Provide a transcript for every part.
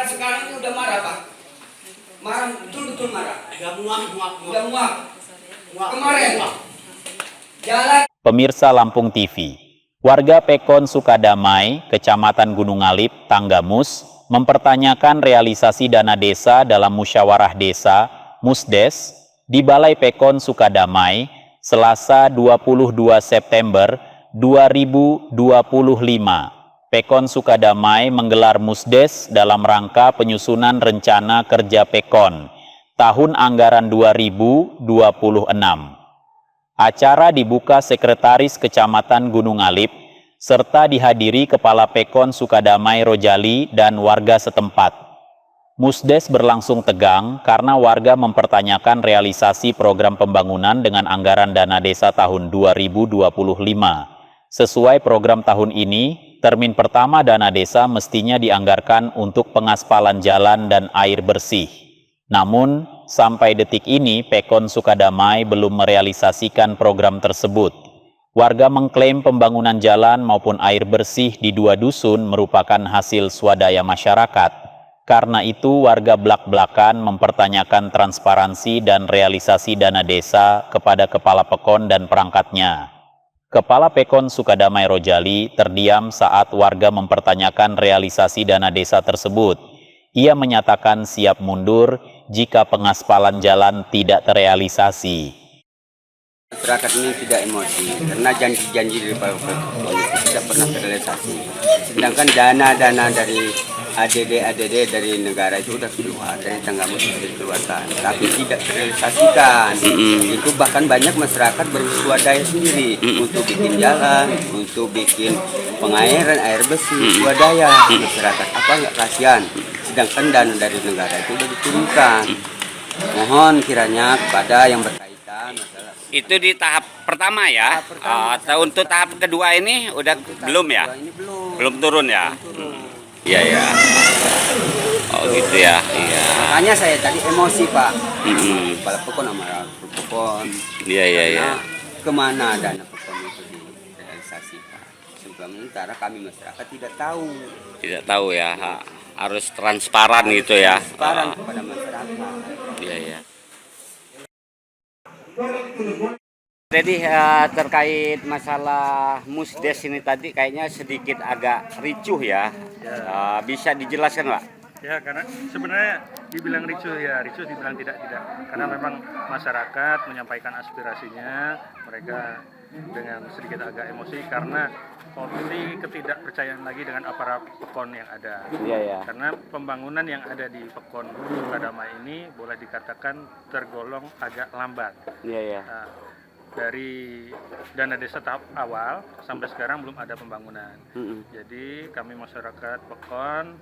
sekarang ini udah marah Pak. Marah, betul-betul marah. Udah muak. Kemarin jalan. Pemirsa Lampung TV, warga Pekon Sukadamai, Kecamatan Gunung Alip, Tanggamus, mempertanyakan realisasi dana desa dalam musyawarah desa, Musdes, di Balai Pekon Sukadamai, Selasa 22 September 2025. Pekon Sukadamai menggelar Musdes dalam rangka penyusunan rencana kerja Pekon tahun anggaran 2026. Acara dibuka Sekretaris Kecamatan Gunung Alip, serta dihadiri Kepala Pekon Sukadamai Rojali dan warga setempat. Musdes berlangsung tegang karena warga mempertanyakan realisasi program pembangunan dengan anggaran dana desa tahun 2025. Sesuai program tahun ini, termin pertama dana desa mestinya dianggarkan untuk pengaspalan jalan dan air bersih. Namun, sampai detik ini Pekon Sukadamai belum merealisasikan program tersebut. Warga mengklaim pembangunan jalan maupun air bersih di 2 dusun merupakan hasil swadaya masyarakat. Karena itu, warga blak-blakan mempertanyakan transparansi dan realisasi dana desa kepada Kepala Pekon dan perangkatnya. Kepala Pekon Sukadamai Rojali terdiam saat warga mempertanyakan realisasi dana desa tersebut. Ia menyatakan siap mundur jika pengaspalan jalan tidak terrealisasi. Masyarakat ini tidak emosi karena janji-janji dari Pak Pekon itu tidak pernah terrealisasi. Sedangkan dana-dana dari ADD dari negara itu sudah keluar, dari Tanggamus sudah dikeluarkan, tapi tidak terrealisasikan. Itu bahkan banyak masyarakat berswadaya sendiri untuk bikin jalan, untuk bikin pengairan, air bersih, swadaya. Masyarakat apa nggak kasihan? Sedangkan dana dari negara itu sudah diturunkan. Mohon kiranya kepada yang berkaitan masalah. Itu di tahap pertama ya. Atau untuk tahap kedua ini udah belum ya? Belum turun ya. Iya ya. Oh gitu ya. Iya. Makanya saya tadi emosi Pak. Kepala Pekon sama Pekon. Iya. Kemana dana Pekon itu direalisasikan? Sementara kami masyarakat tidak tahu. Tidak tahu ya. Harus transparan gitu ya. Transparan kepada masyarakat. Iya. Jadi terkait masalah Musdes ini tadi kayaknya sedikit agak ricuh ya. Bisa dijelaskan Pak? Ya, karena sebenarnya dibilang ricuh ya, ricuh dibilang tidak. Karena memang masyarakat menyampaikan aspirasinya, mereka dengan sedikit agak emosi karena kondisi ketidakpercayaan lagi dengan aparat Pekon yang ada. Iya. Karena pembangunan yang ada di Pekon Sukadamai ini boleh dikatakan tergolong agak lambat. Iya. Nah, dari dana desa tahap awal sampai sekarang belum ada pembangunan. Jadi kami masyarakat Pekon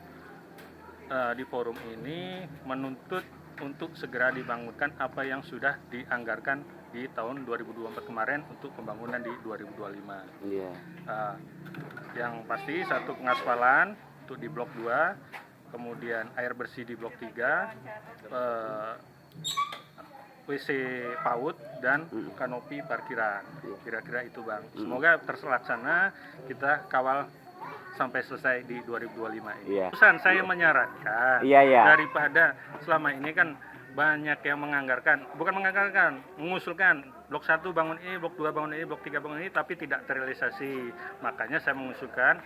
di forum ini menuntut untuk segera dibangunkan apa yang sudah dianggarkan di tahun 2024 kemarin untuk pembangunan di 2025. Iya. Yang pasti satu pengaspalan untuk di blok 2, kemudian air bersih di blok 3, WC PAUD dan kanopi parkiran. Kira-kira itu Bang. Semoga terlaksana, kita kawal sampai selesai di 2025 ini. Pesan saya menyarankan daripada selama ini kan banyak yang mengusulkan blok 1 bangun ini, blok 2 bangun ini, blok 3 bangun ini, tapi tidak terrealisasi. Makanya saya mengusulkan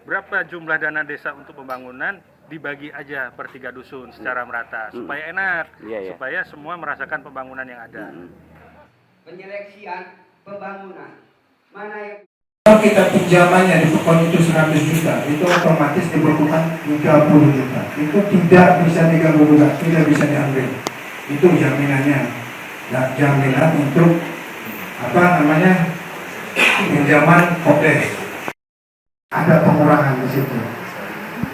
berapa jumlah dana desa untuk pembangunan dibagi aja per 3 dusun secara merata supaya enak, supaya semua merasakan pembangunan yang ada. Penyeleksian pembangunan mana yang kalau kita pinjamannya di Pekon itu 100 juta, itu otomatis dibutuhkan 30 juta. Itu tidak bisa diganggu gugat, tidak bisa diambil. Itu jaminannya. Nah, jaminan untuk pinjaman kopdes. Ada pengurangan di situ.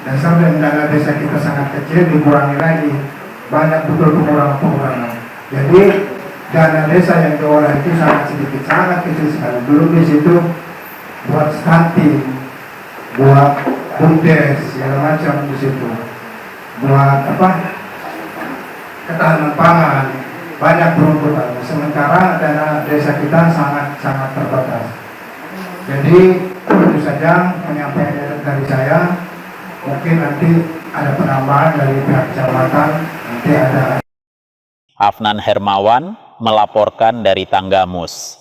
Dan sampai dana desa kita sangat kecil, dikurangi lagi. Banyak betul pengurangan. Jadi dana desa yang diolah itu sangat sedikit, sangat kecil sekali. Belum di situ buat stunting, buat bumdes, segala macam di situ, buat ketahanan pangan, banyak peruntukan. Sementara dana desa kita sangat terbatas. Jadi itu saja penyampaian dari saya. Mungkin nanti ada penambahan dari pihak kecamatan, nanti ada Afnan Hermawan melaporkan dari Tanggamus.